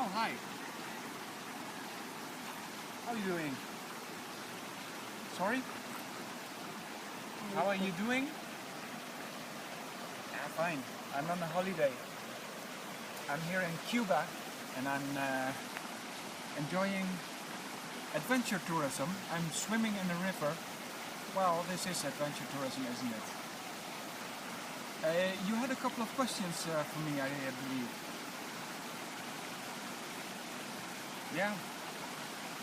Oh, hi. How are you doing? Sorry? How are you doing? Yeah, fine. I'm on a holiday. I'm here in Cuba and I'm enjoying adventure tourism. I'm swimming in a river. Well, this is adventure tourism, isn't it? You had a couple of questions for me, I believe. Yeah.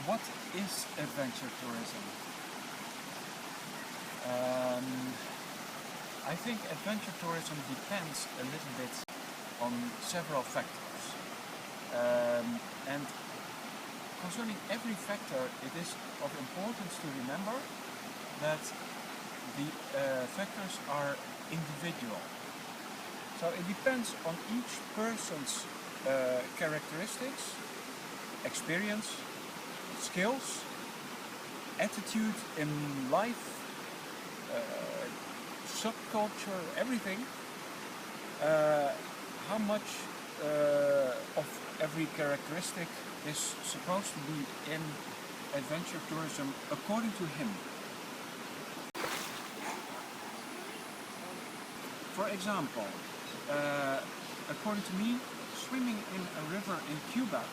What is adventure tourism? I think adventure tourism depends a little bit on several factors. And concerning every factor, it is of importance to remember that the factors are individual. So it depends on each person's characteristics, experience, skills, attitude in life, subculture, everything, how much of every characteristic is supposed to be in adventure tourism according to him. For example, according to me, swimming in a river in Cuba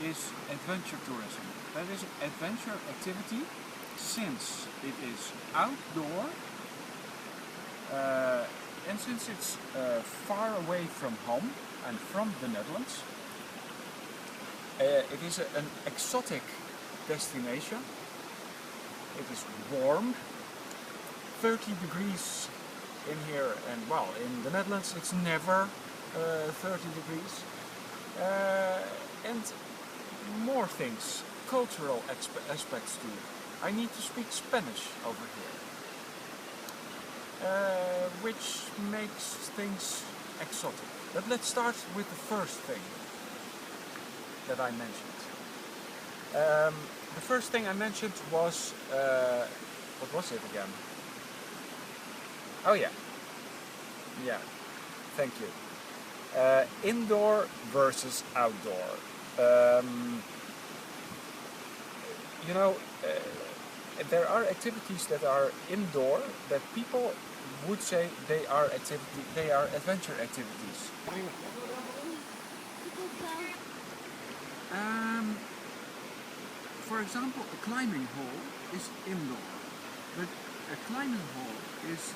is adventure tourism. That is an adventure activity since it is outdoor and since it's far away from home. I'm from the Netherlands. It is an exotic destination. It is warm, 30 degrees in here, and well, in the Netherlands it's never 30 degrees. And more things, cultural aspects too. I need to speak Spanish over here, which makes things exotic. But let's start with the first thing that I mentioned. The first thing I mentioned was, what was it again? Oh yeah, thank you. Indoor versus outdoor. You know, there are activities that are indoor that people would say they are adventure activities. For example, a climbing hall is indoor, but a climbing hall is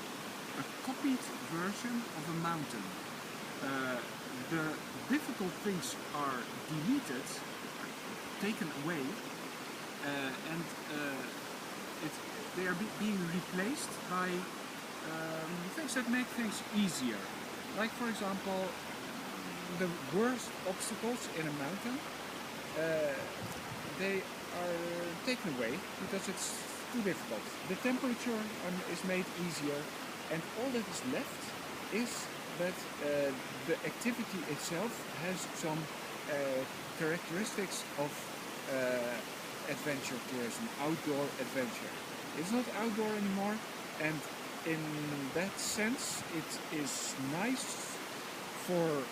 a copied version of a mountain. The difficult things are deleted, taken away, and they are being replaced by things that make things easier. Like, for example, the worst obstacles in a mountain, they are taken away because it's too difficult. The temperature is made easier, and all that is left is that the activity itself has some characteristics of adventure tourism, outdoor adventure. It's not outdoor anymore, and in that sense it is nice for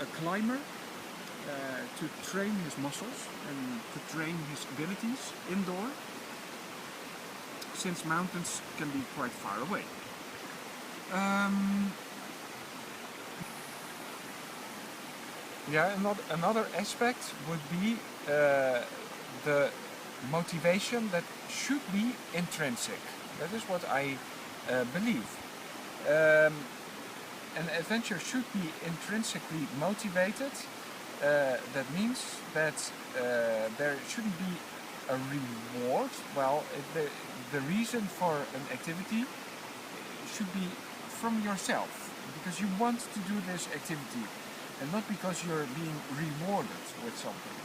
a climber to train his muscles and to train his abilities indoor, since mountains can be quite far away. Yeah, another aspect would be the motivation that should be intrinsic. That is what I believe. An adventure should be intrinsically motivated. That means that there shouldn't be a reward. Well, the reason for an activity should be from yourself, because you want to do this activity, and not because you're being rewarded with something.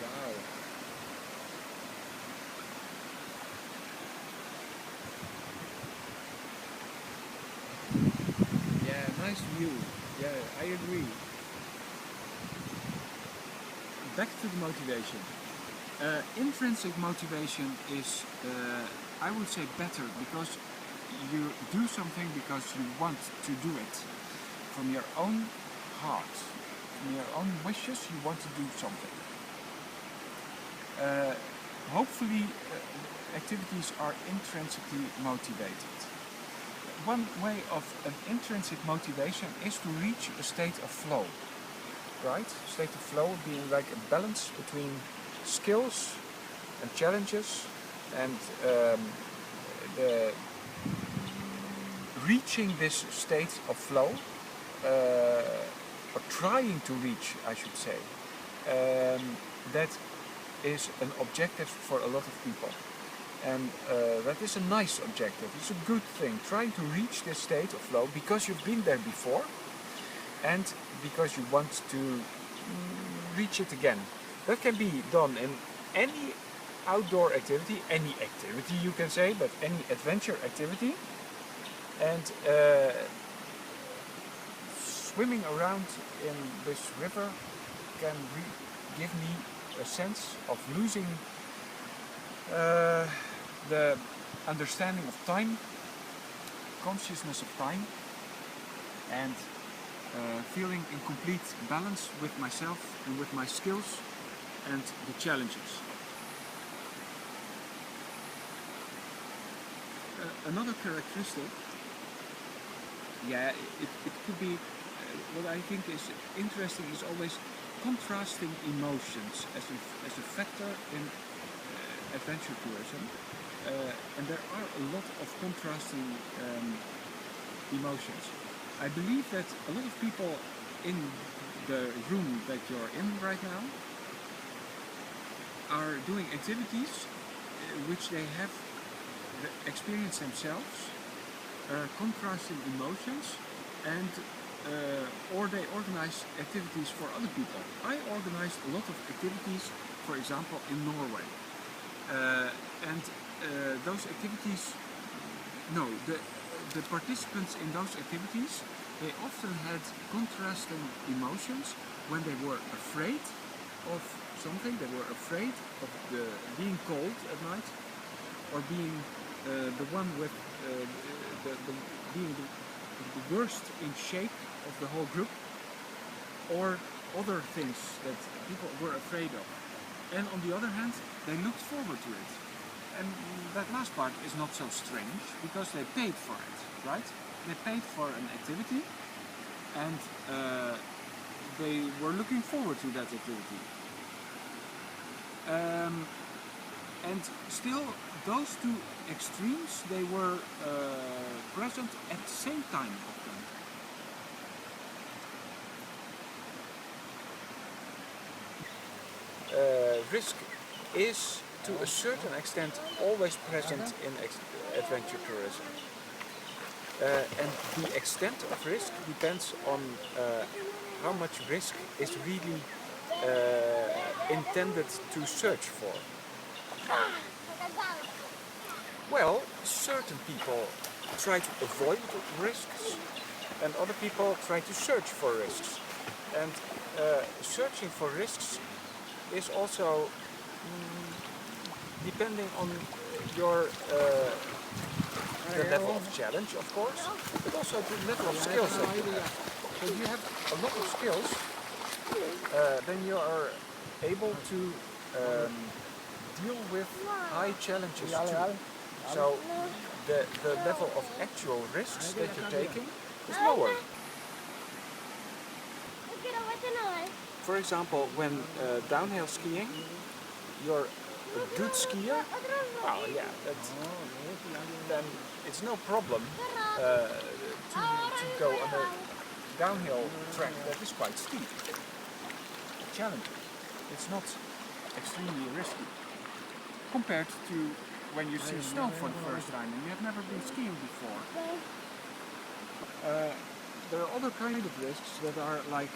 Wow. Yeah, nice view. Yeah, I agree. Back to the motivation. Intrinsic motivation is, I would say, better because you do something because you want to do it from your own heart, from your own wishes. You want to do something. Hopefully, activities are intrinsically motivated. One way of an intrinsic motivation is to reach a state of flow, right? State of flow being like a balance between skills and challenges and reaching this state of flow, or trying to reach, I should say, that is an objective for a lot of people. And that is a nice objective, it's a good thing, trying to reach this state of flow because you've been there before and because you want to reach it again. That can be done in any outdoor activity, any activity you can say, but any adventure activity. And swimming around in this river can give me a sense of losing the understanding of time, consciousness of time, and feeling in complete balance with myself and with my skills and the challenges. Another characteristic, it could be, what I think is interesting is always contrasting emotions as a factor in adventure tourism, and there are a lot of contrasting emotions. I believe that a lot of people in the room that you're in right now are doing activities which they have experienced themselves, contrasting emotions, and or they organize activities for other people. I organized a lot of activities, for example, in Norway. And those activities, the participants in those activities, they often had contrasting emotions when they were afraid of something. They were afraid of being cold at night, or being the one with being the worst in shape of the whole group, or other things that people were afraid of. And on the other hand, they looked forward to it. And that last part is not so strange, because they paid for it, right? They paid for an activity, and they were looking forward to that activity. And still, those two extremes, they were present at the same time often. Risk is, to a certain extent, always present in adventure tourism. And the extent of risk depends on how much risk is really intended to search for. Well, certain people try to avoid risks, and other people try to search for risks. And searching for risks is also depending on your the level of challenge, of course, but also the level of skills that you have. So if you have a lot of skills, then you are able to deal with high challenges too. So the level of actual risks that you're taking is lower. For example, when downhill skiing, you're a good skier, well, yeah, then it's no problem to go on a downhill track that is quite steep, challenging. It's not extremely risky compared to when you see snow for the first time and you have never been skiing before. There are other kinds of risks that are like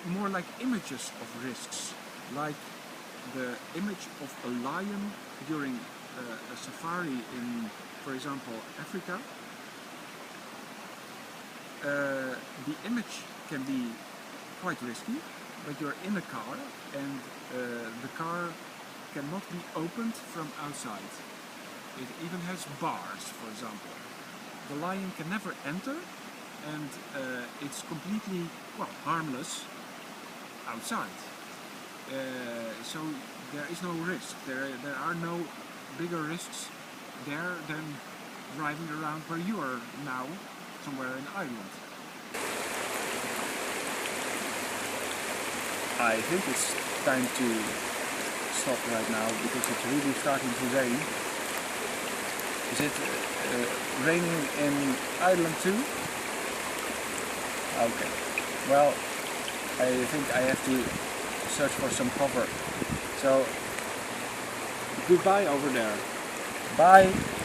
more like images of risks, like the image of a lion during a safari in, for example, Africa. The image can be quite risky but you're in a car and the car cannot be opened from outside. It even has bars, for example. The lion can never enter, and it's completely, well, harmless outside. So there is no risk. There are no bigger risks there than driving around where you are now, somewhere in Ireland. I think it's time to stop right now because it's really starting to rain. Is it raining in Ireland too? Okay. Well, I think I have to search for some cover. So, goodbye over there. Bye.